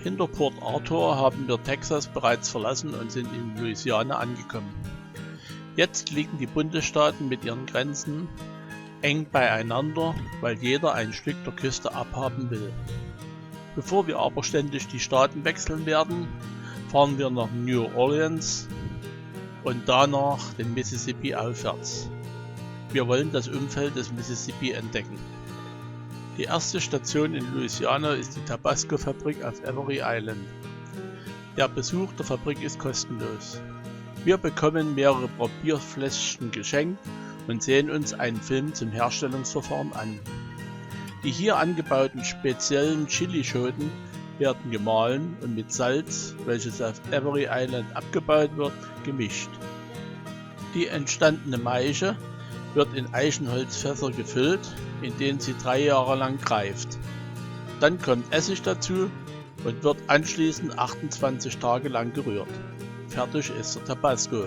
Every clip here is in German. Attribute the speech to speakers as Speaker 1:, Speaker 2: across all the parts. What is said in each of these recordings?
Speaker 1: Hinter Port Arthur haben wir Texas bereits verlassen und sind in Louisiana angekommen. Jetzt liegen die Bundesstaaten mit ihren Grenzen eng beieinander, weil jeder ein Stück der Küste abhaben will. Bevor wir aber ständig die Staaten wechseln werden, fahren wir nach New Orleans und danach den Mississippi aufwärts. Wir wollen das Umfeld des Mississippi entdecken. Die erste Station in Louisiana ist die Tabasco-Fabrik auf Avery Island. Der Besuch der Fabrik ist kostenlos. Wir bekommen mehrere Probierfläschchen geschenkt und sehen uns einen Film zum Herstellungsverfahren an. Die hier angebauten speziellen Chilischoten werden gemahlen und mit Salz, welches auf Avery Island abgebaut wird, gemischt. Die entstandene Maische wird in Eichenholzfässer gefüllt, in denen sie 3 Jahre lang reift. Dann kommt Essig dazu und wird anschließend 28 Tage lang gerührt. Fertig ist der Tabasco.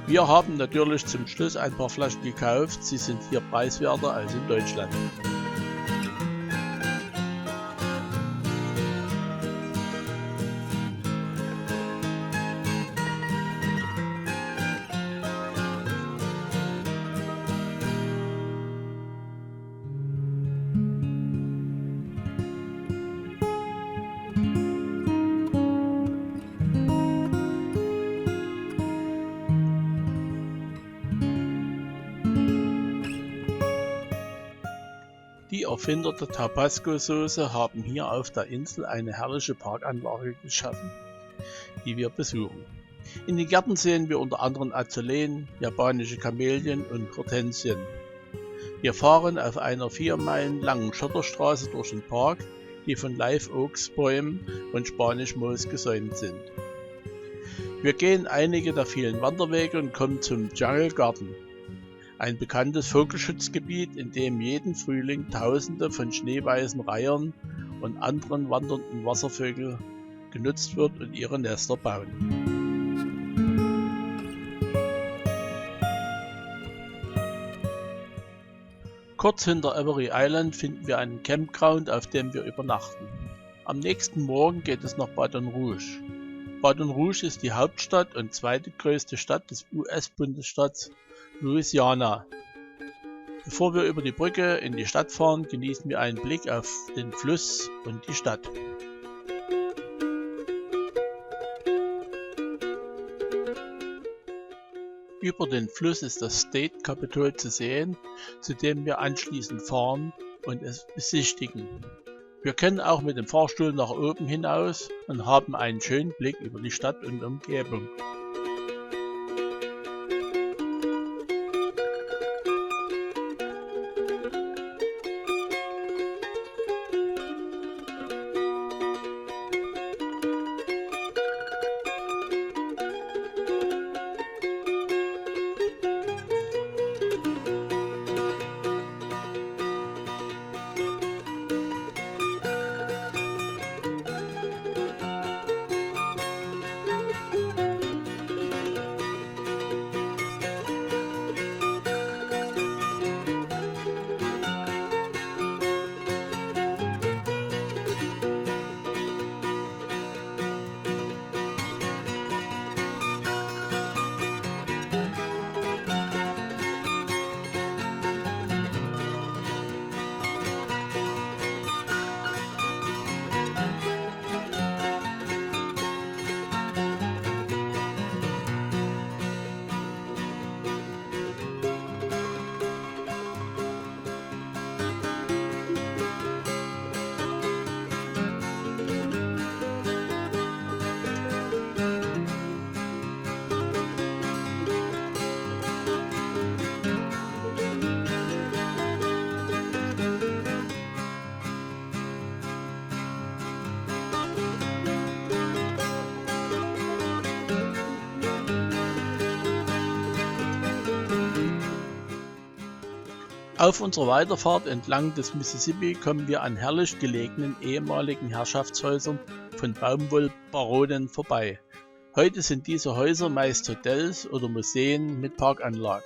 Speaker 1: Wir haben natürlich zum Schluss ein paar Flaschen gekauft, sie sind hier preiswerter als in Deutschland. Die Erfinder der Tabasco-Soße haben hier auf der Insel eine herrliche Parkanlage geschaffen, die wir besuchen. In den Gärten sehen wir unter anderem Azuleen, japanische Kamelien und Hortensien. Wir fahren auf einer 4 Meilen langen Schotterstraße durch den Park, die von Live-Oaks-Bäumen und Spanischmoos gesäumt sind. Wir gehen einige der vielen Wanderwege und kommen zum Jungle Garden. Ein bekanntes Vogelschutzgebiet, in dem jeden Frühling Tausende von schneeweißen Reihern und anderen wandernden Wasservögeln genutzt wird und ihre Nester bauen. Kurz hinter Avery Island finden wir einen Campground, auf dem wir übernachten. Am nächsten Morgen geht es nach Baton Rouge. Baton Rouge ist die Hauptstadt und zweitgrößte Stadt des US-Bundesstaats Louisiana. Bevor wir über die Brücke in die Stadt fahren, genießen wir einen Blick auf den Fluss und die Stadt. Über den Fluss ist das State Capitol zu sehen, zu dem wir anschließend fahren und es besichtigen. Wir können auch mit dem Fahrstuhl nach oben hinaus und haben einen schönen Blick über die Stadt und Umgebung. Auf unserer Weiterfahrt entlang des Mississippi kommen wir an herrlich gelegenen ehemaligen Herrschaftshäusern von Baumwollbaronen vorbei. Heute sind diese Häuser meist Hotels oder Museen mit Parkanlagen.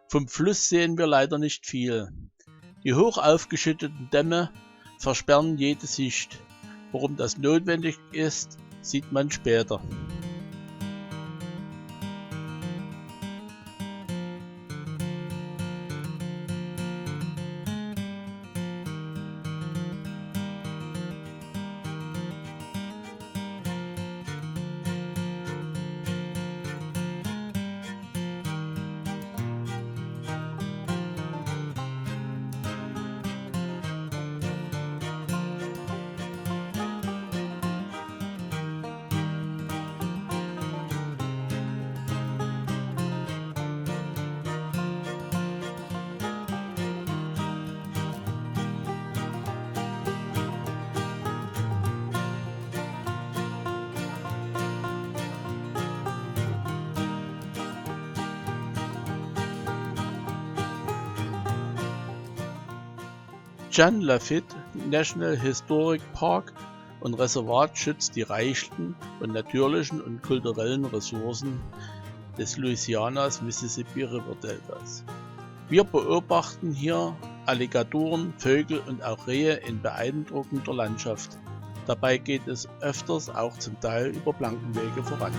Speaker 1: Vom Fluss sehen wir leider nicht viel. Die hoch aufgeschütteten Dämme versperren jede Sicht. Warum das notwendig ist, sieht man später. John Lafitte National Historic Park und Reservat schützt die reichen und natürlichen und kulturellen Ressourcen des Louisianas Mississippi River Deltas. Wir beobachten hier Alligatoren, Vögel und auch Rehe in beeindruckender Landschaft. Dabei geht es öfters auch zum Teil über Blankenwege voran.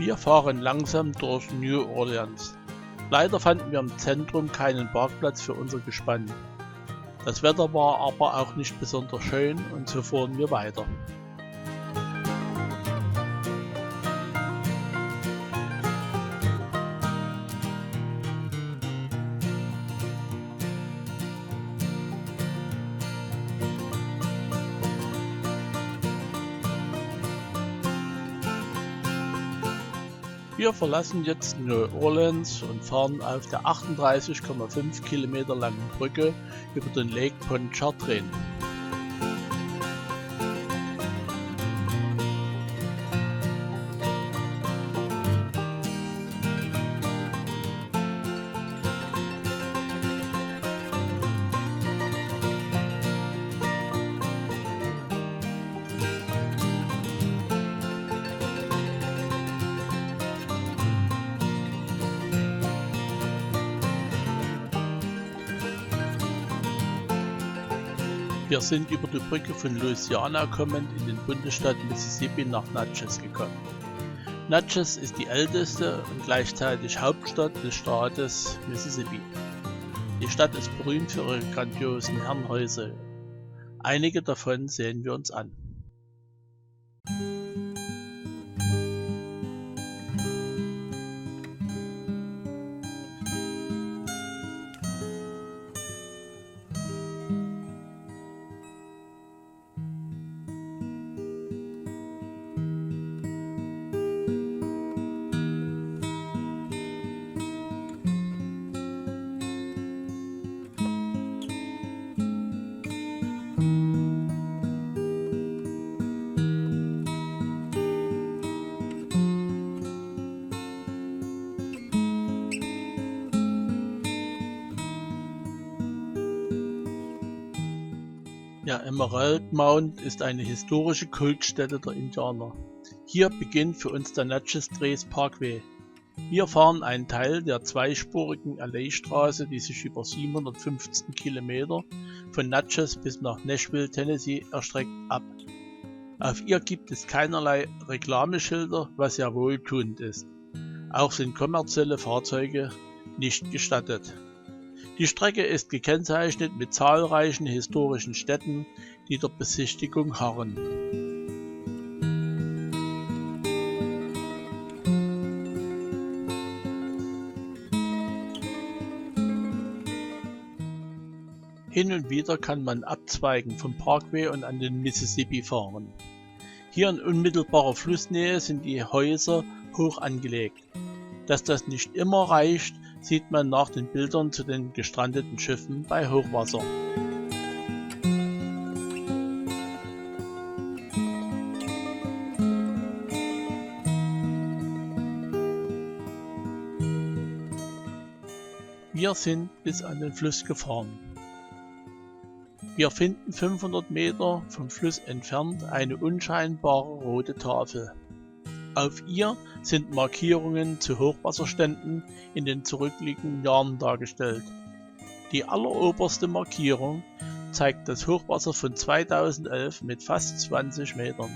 Speaker 1: Wir fahren langsam durch New Orleans. Leider fanden wir im Zentrum keinen Parkplatz für unser Gespann. Das Wetter war aber auch nicht besonders schön und so fuhren wir weiter. Wir verlassen jetzt New Orleans und fahren auf der 38,5 Kilometer langen Brücke über den Lake Pontchartrain. Wir sind über die Brücke von Louisiana kommend in den Bundesstaat Mississippi nach Natchez gekommen. Natchez ist die älteste und gleichzeitig Hauptstadt des Staates Mississippi. Die Stadt ist berühmt für ihre grandiosen Herrenhäuser. Einige davon sehen wir uns an. Der Emerald Mound ist eine historische Kultstätte der Indianer. Hier beginnt für uns der Natchez Trace Parkway. Wir fahren einen Teil der zweispurigen Alleystraße, die sich über 715 Kilometer von Natchez bis nach Nashville, Tennessee erstreckt, ab. Auf ihr gibt es keinerlei Reklameschilder, was ja wohltuend ist. Auch sind kommerzielle Fahrzeuge nicht gestattet. Die Strecke ist gekennzeichnet mit zahlreichen historischen Stätten, die der Besichtigung harren. Hin und wieder kann man abzweigen vom Parkway und an den Mississippi fahren. Hier in unmittelbarer Flussnähe sind die Häuser hoch angelegt. Dass das nicht immer reicht, sieht man nach den Bildern zu den gestrandeten Schiffen bei Hochwasser. Wir sind bis an den Fluss gefahren. Wir finden 500 Meter vom Fluss entfernt eine unscheinbare rote Tafel. Auf ihr sind Markierungen zu Hochwasserständen in den zurückliegenden Jahren dargestellt. Die alleroberste Markierung zeigt das Hochwasser von 2011 mit fast 20 Metern.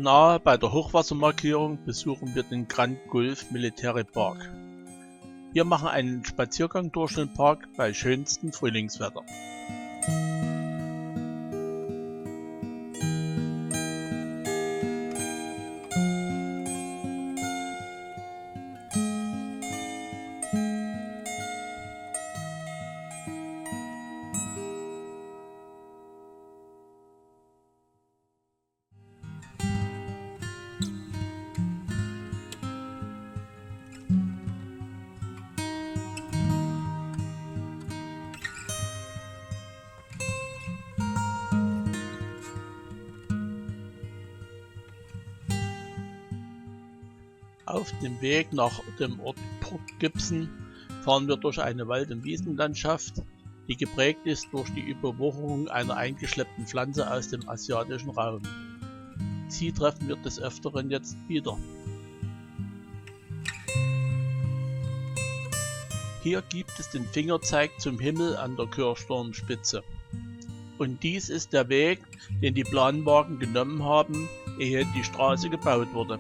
Speaker 1: Nahe bei der Hochwassermarkierung besuchen wir den Grand Gulf Military Park. Wir machen einen Spaziergang durch den Park bei schönstem Frühlingswetter. Auf dem Weg nach dem Ort Port Gibson fahren wir durch eine Wald- und Wiesenlandschaft, die geprägt ist durch die Überwucherung einer eingeschleppten Pflanze aus dem asiatischen Raum. Sie treffen wir des Öfteren jetzt wieder. Hier gibt es den Fingerzeig zum Himmel an der Kirchturmspitze. Und dies ist der Weg, den die Planwagen genommen haben, ehe die Straße gebaut wurde.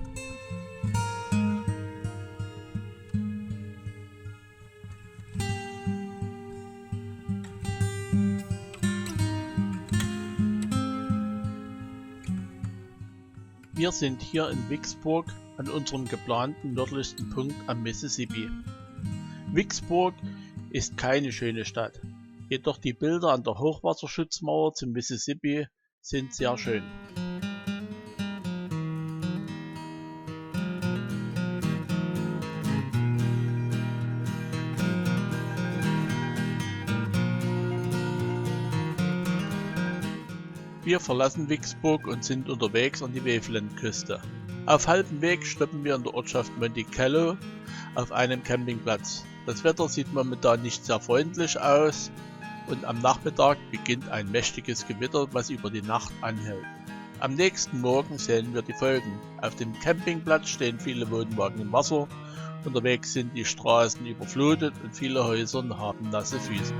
Speaker 1: Wir sind hier in Vicksburg an unserem geplanten nördlichsten Punkt am Mississippi. Vicksburg ist keine schöne Stadt, jedoch die Bilder an der Hochwasserschutzmauer zum Mississippi sind sehr schön. Wir verlassen Vicksburg und sind unterwegs an die Waveland-Küste. Auf halbem Weg stoppen wir in der Ortschaft Monticello auf einem Campingplatz. Das Wetter sieht momentan nicht sehr freundlich aus und am Nachmittag beginnt ein mächtiges Gewitter, was über die Nacht anhält. Am nächsten Morgen sehen wir die Folgen. Auf dem Campingplatz stehen viele Wohnwagen im Wasser, unterwegs sind die Straßen überflutet und viele Häuser haben nasse Füße.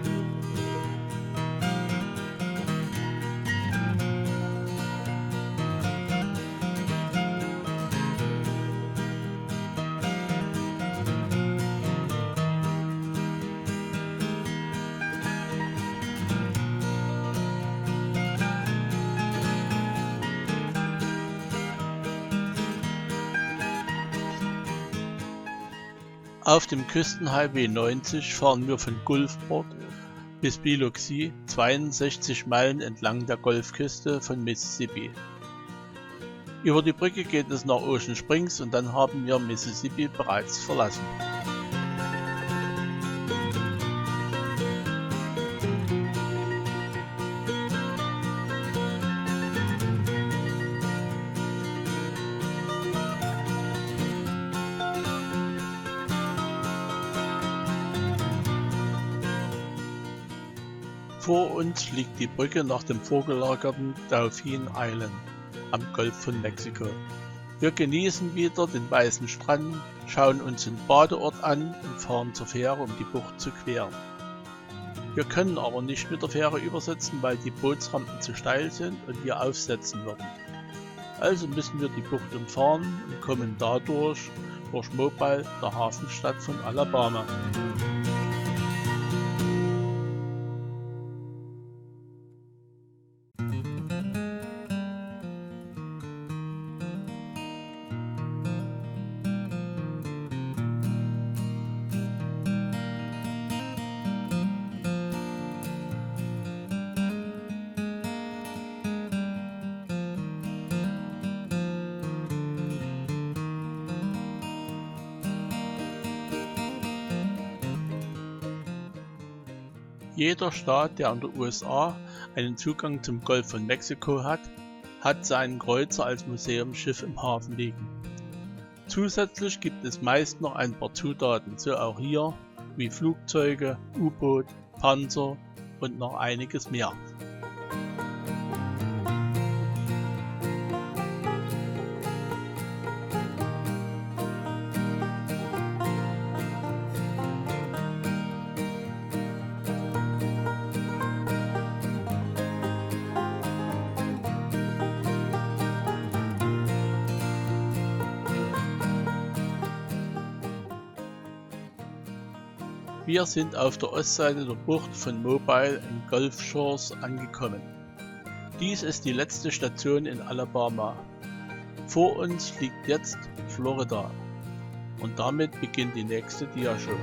Speaker 1: Auf dem Küstenhighway 90 fahren wir von Gulfport bis Biloxi, 62 Meilen entlang der Golfküste von Mississippi. Über die Brücke geht es nach Ocean Springs und dann haben wir Mississippi bereits verlassen. Vor uns liegt die Brücke nach dem vorgelagerten Dauphin Island am Golf von Mexiko. Wir genießen wieder den weißen Strand, schauen uns den Badeort an und fahren zur Fähre, um die Bucht zu queren. Wir können aber nicht mit der Fähre übersetzen, weil die Bootsrampen zu steil sind und wir aufsetzen würden. Also müssen wir die Bucht umfahren und kommen dadurch durch Mobile, der Hafenstadt von Alabama. Jeder Staat, der in den USA einen Zugang zum Golf von Mexiko hat, hat seinen Kreuzer als Museumsschiff im Hafen liegen. Zusätzlich gibt es meist noch ein paar Zutaten, so auch hier, wie Flugzeuge, U-Boot, Panzer und noch einiges mehr. Wir sind auf der Ostseite der Bucht von Mobile in Gulf Shores angekommen. Dies ist die letzte Station in Alabama. Vor uns liegt jetzt Florida und damit beginnt die nächste Diashow.